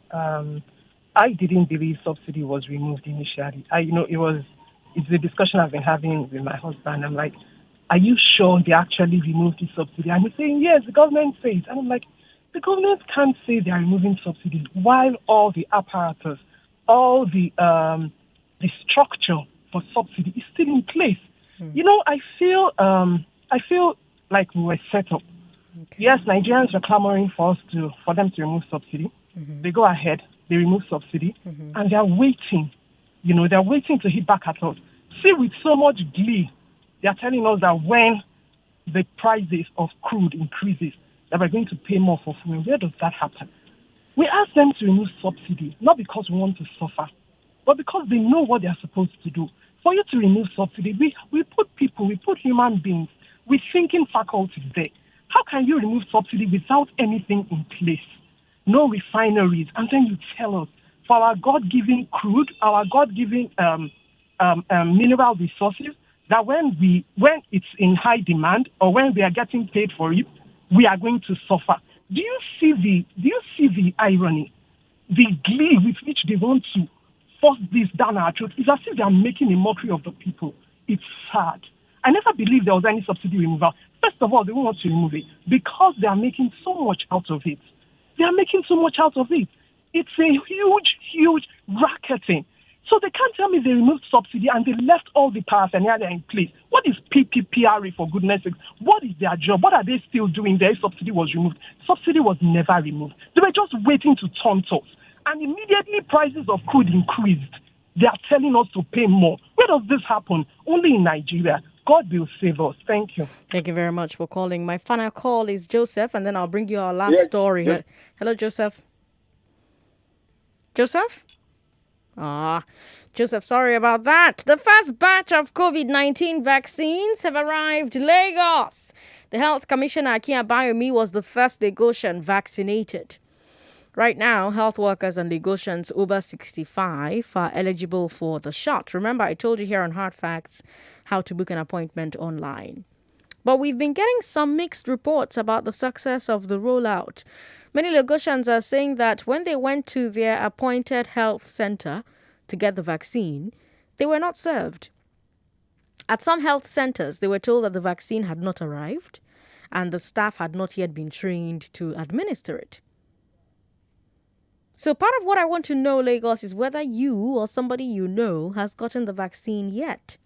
I didn't believe subsidy was removed initially. It's a discussion I've been having with my husband. I'm like, are you sure they actually removed the subsidy? And he's saying, yes, the government says. And I'm like, the government can't say they are removing subsidies while all the apparatus, all the structure for subsidy is still in place. I feel like we were set up. Okay. Yes, Nigerians are clamoring for them to remove subsidy. Mm-hmm. They go ahead, they remove subsidy, and they're waiting. They're waiting to hit back at us See, with so much glee, they are telling us that when the prices of crude increases, that we're going to pay more for fuel. Where does that happen? We ask them to remove subsidy, not because we want to suffer, but because they know what they are supposed to do. For you to remove subsidy, we put people, we put human beings with thinking faculties there. How can you remove subsidy without anything in place? No refineries, and then you tell us for our God-given crude, our God-given mineral resources, that when it's in high demand or when we are getting paid for it, we are going to suffer. Do you see the irony, the glee with which they want to force this down our throats? It's as if they are making a mockery of the people. It's sad. I never believed there was any subsidy removal. First of all, they won't want to remove it because they are making so much out of it. They are making so much out of it. It's a huge, huge racketing. So they can't tell me they removed subsidy and they left all the paraphernalia in place. What is PPPRA, for goodness sake? What is their job? What are they still doing there if subsidy was removed? Subsidy was never removed. They were just waiting to taunt us. And immediately prices of crude increased. They are telling us to pay more. Where does this happen? Only in Nigeria. God will save us. Thank you. Thank you very much for calling. My final call is Joseph, and then I'll bring you our last story. Yes. Hello, Joseph. Joseph? Joseph, sorry about that. The first batch of COVID-19 vaccines have arrived in Lagos. The Health Commissioner, Akia Bayomi, was the first Lagosian vaccinated. Right now, health workers and Lagosians over 65 are eligible for the shot. Remember, I told you here on Hard Facts how to book an appointment online. But we've been getting some mixed reports about the success of the rollout. Many Lagosians are saying that when they went to their appointed health center to get the vaccine, they were not served. At some health centers, they were told that the vaccine had not arrived and the staff had not yet been trained to administer it. So part of what I want to know, Lagos, is whether you or somebody you know has gotten the vaccine yet.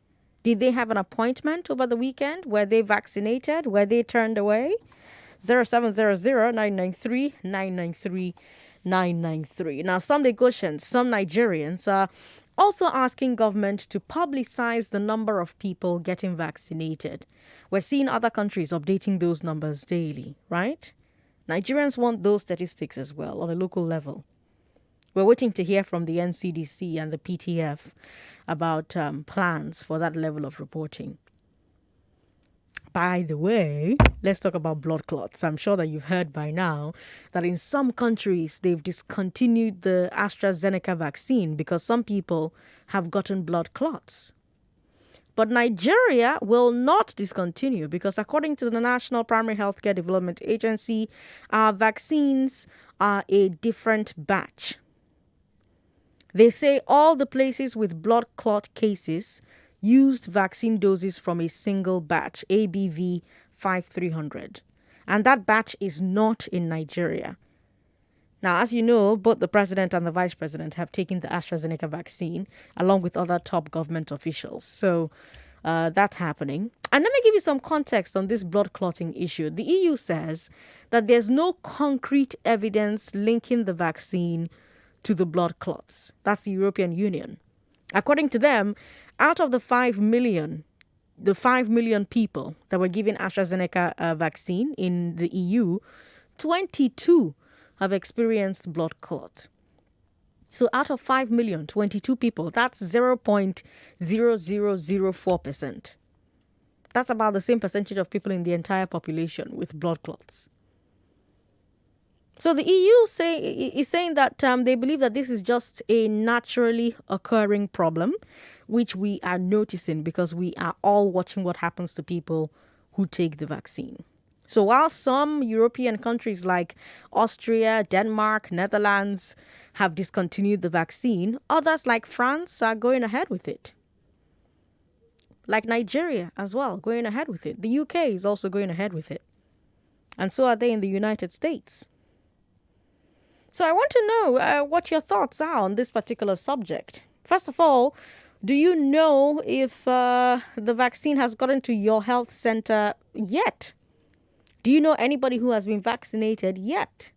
Did they have an appointment over the weekend? Were they vaccinated? Were they turned away? 0700-993-993-993. Now, some Lagosians, some Nigerians are also asking government to publicize the number of people getting vaccinated. We're seeing other countries updating those numbers daily, right? Nigerians want those statistics as well on a local level. We're waiting to hear from the NCDC and the PTF about plans for that level of reporting. By the way, let's talk about blood clots. I'm sure that you've heard by now that in some countries they've discontinued the AstraZeneca vaccine because some people have gotten blood clots. But Nigeria will not discontinue because according to the National Primary Healthcare Development Agency, our vaccines are a different batch. They say all the places with blood clot cases used vaccine doses from a single batch, ABV 5300. And that batch is not in Nigeria. Now, as you know, both the president and the vice president have taken the AstraZeneca vaccine along with other top government officials. So that's happening. And let me give you some context on this blood clotting issue. The EU says that there's no concrete evidence linking the vaccine to the blood clots. That's the European Union. According to them, out of the 5 million people that were given AstraZeneca vaccine in the EU, 22 have experienced blood clot. So out of 5 million, 22 people, that's 0.0004%. That's about the same percentage of people in the entire population with blood clots. So the EU is saying that they believe that this is just a naturally occurring problem, which we are noticing because we are all watching what happens to people who take the vaccine. So while some European countries like Austria, Denmark, Netherlands have discontinued the vaccine, others like France are going ahead with it. Like Nigeria as well, going ahead with it. The UK is also going ahead with it. And so are they in the United States. So I want to know what your thoughts are on this particular subject. First of all, do you know if the vaccine has gotten to your health center yet? Do you know anybody who has been vaccinated yet?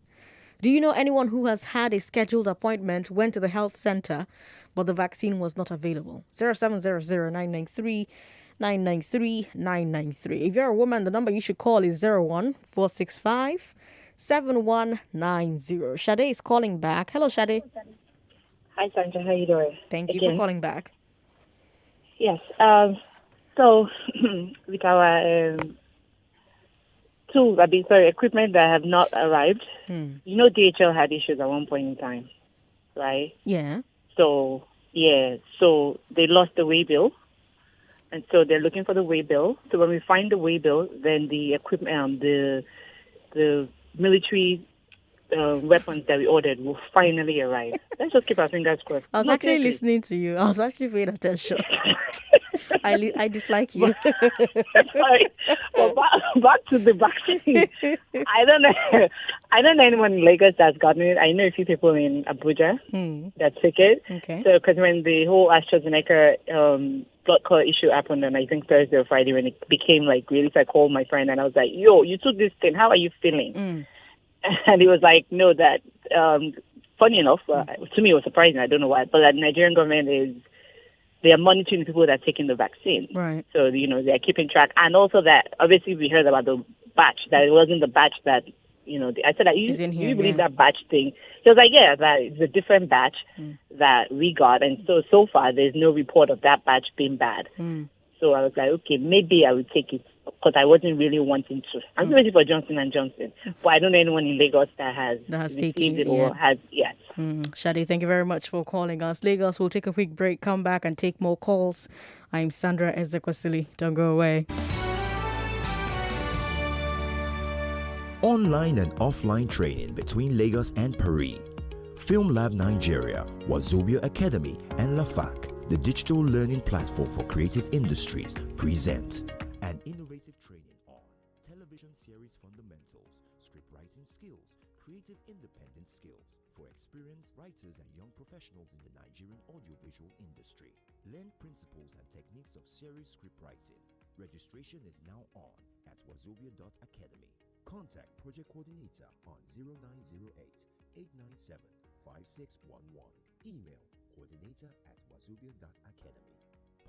Do you know anyone who has had a scheduled appointment, went to the health center, but the vaccine was not available? 0700-993-993. If you're a woman, the number you should call is 01-465-7190. Shade is calling back. Hello, Shade. Hi, Sandra. How you doing? Thank you for calling back. Yes. So with our tools, equipment that have not arrived. You know, DHL had issues at one point in time, right? Yeah. So they lost the way bill, and so they're looking for the way bill. So when we find the way bill, then the equipment, the military weapons that we ordered will finally arrive. Let's just keep our fingers crossed. I was actually listening to you. I was actually paying attention. I dislike you. Sorry. Well, back to the vaccine. I don't know anyone in Lagos that's gotten it. I know a few people in Abuja that took it. Okay. So, because when the whole AstraZeneca blood clot issue happened on, I think, Thursday or Friday, when it became like really, so I called my friend and I was like, yo, you took this thing. How are you feeling? And he was like, no, that, funny enough, to me it was surprising. I don't know why. But the Nigerian government they are monitoring people that are taking the vaccine. Right. So, you know, they're keeping track. And also that, obviously, we heard about the batch, that it wasn't the batch that, you know, I said, you believe that batch thing? He was like, yeah, that it's a different batch that we got. And so far, there's no report of that batch being bad. So I was like, okay, maybe I would take it, because I wasn't really wanting to. I'm ready for Johnson & Johnson. But I don't know anyone in Lagos that has taken it or has yet. Shadi, thank you very much for calling us. Lagos, we'll take a quick break, come back and take more calls. I'm Sandra Ezekwesili. Don't go away. Online and offline training between Lagos and Paris. Film Lab Nigeria, Wazobia Academy, and LAFAC, the digital learning platform for creative industries, present an innovative training on television series fundamentals, scriptwriting skills, creative independent skills for experienced writers and young professionals in the Nigerian audiovisual industry. Learn principles and techniques of series scriptwriting. Registration is now on at wazobia.academy. Contact Project Coordinator on 0908-897-5611. Email coordinator@wazobia.academy.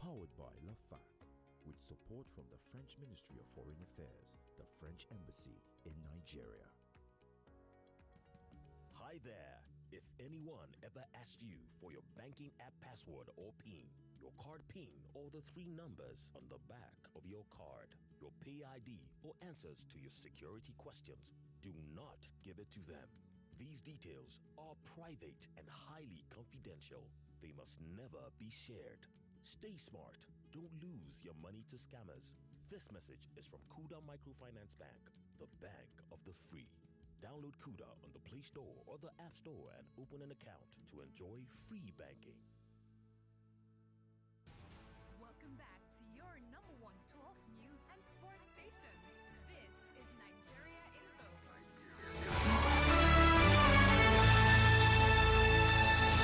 Powered by LAFAC, with support from the French Ministry of Foreign Affairs, the French Embassy in Nigeria. Hi there. If anyone ever asked you for your banking app password or PIN, your card PIN, or the 3 numbers on the back of your card, your pay ID, or answers to your security questions, do not give it to them. These details are private and highly confidential. They must never be shared. Stay smart. Don't lose your money to scammers. This message is from Kuda Microfinance Bank, the bank of the free. Download Kuda on the Play Store or the App Store and open an account to enjoy free banking. Welcome back to your number 1 talk, news, and sports station. This is Nigeria Info.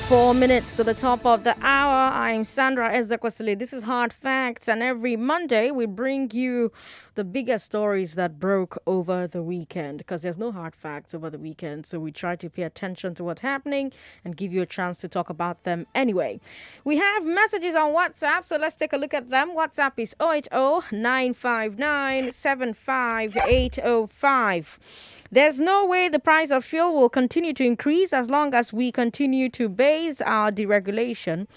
4 minutes to the top of the hour. I'm Sandra Ezekwesili. This is Hard Facts, and every Monday we bring you the biggest stories that broke over the weekend, because there's no hard facts over the weekend, so we try to pay attention to what's happening and give you a chance to talk about them anyway. We have messages on WhatsApp, so let's take a look at them. WhatsApp is 080-959-75805. There's no way the price of fuel will continue to increase as long as we continue to base our deregulation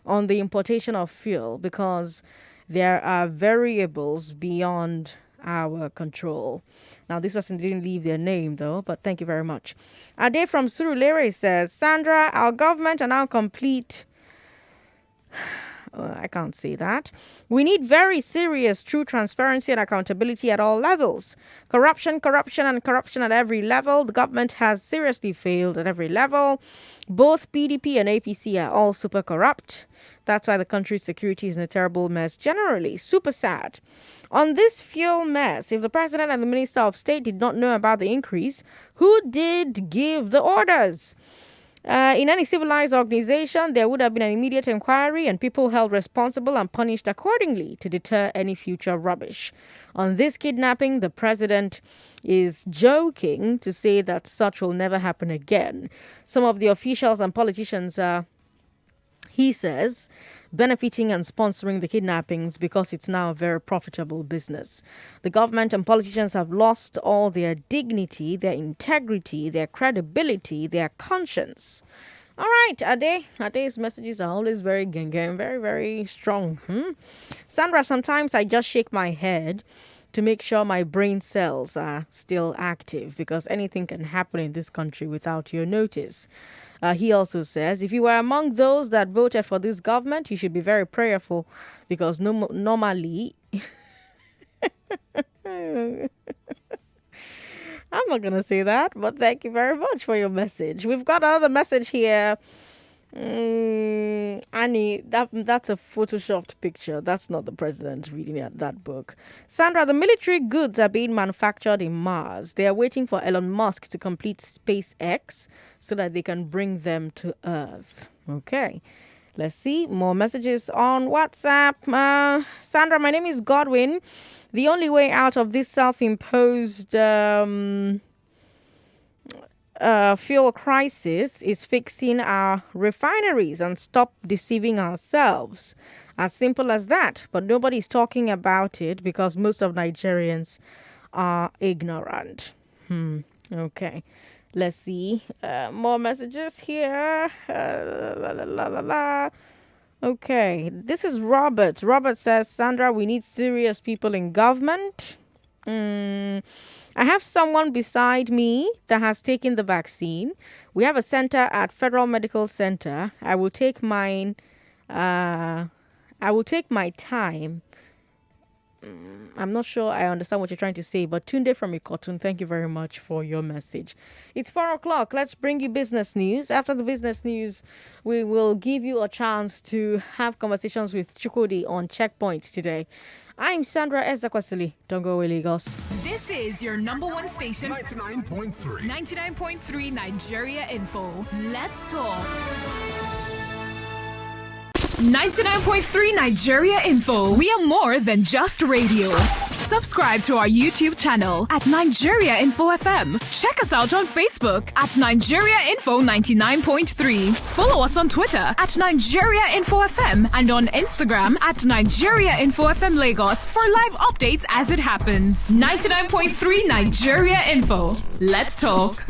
on the importation of fuel, because there are variables beyond our control. Now, this person didn't leave their name, though, but thank you very much. Ade from Surulere says, Sandra, our government are now complete... I can't say that. We need very serious, true transparency and accountability at all levels. Corruption at every level. The government has seriously failed at every level. Both PDP and APC are all super corrupt. That's why the country's security is in a terrible mess generally. Super sad. On this fuel mess, if the president and the minister of state did not know about the increase, who did give the orders? In any civilized organization, there would have been an immediate inquiry and people held responsible and punished accordingly to deter any future rubbish. On this kidnapping, the president is joking to say that such will never happen again. Some of the officials and politicians are, he says, benefiting and sponsoring the kidnappings because it's now a very profitable business. The government and politicians have lost all their dignity, their integrity, their credibility, their conscience. All right, Ade's messages are always very very, very strong. Sandra, sometimes I just shake my head to make sure my brain cells are still active because anything can happen in this country without your notice. He also says, if you were among those that voted for this government, you should be very prayerful because normally... I'm not going to say that, but thank you very much for your message. We've got another message here. Annie, that's a photoshopped picture. That's not the president reading that book. Sandra, the military goods are being manufactured in Mars. They are waiting for Elon Musk to complete SpaceX so that they can bring them to Earth. Okay. Let's see. More messages on WhatsApp. Sandra, my name is Godwin. The only way out of this self-imposed fuel crisis is fixing our refineries and stop deceiving ourselves. As simple as that. But nobody's talking about it because most of Nigerians are ignorant. Okay. Let's see. More messages here. Okay. This is Robert. Robert says, Sandra, we need serious people in government. I have someone beside me that has taken the vaccine. We have a center at Federal Medical Center. I will take my time. I'm not sure I understand what you're trying to say, but Tunde from Ikotun, thank you very much for your message. It's 4 o'clock. Let's bring you business news. After the business news, we will give you a chance to have conversations with Chukudi on Checkpoint today. I'm Sandra Ezekwesili. Don't go away, Lagos. This is your number one station. 99.3. 99.3 Nigeria Info. Let's talk. 99.3 Nigeria Info. We are more than just radio. Subscribe to our YouTube channel at Nigeria Info FM. Check us out on Facebook at Nigeria Info 99.3. Follow us on Twitter at Nigeria Info FM and on Instagram at Nigeria Info FM Lagos for live updates as it happens. 99.3 Nigeria Info. Let's talk.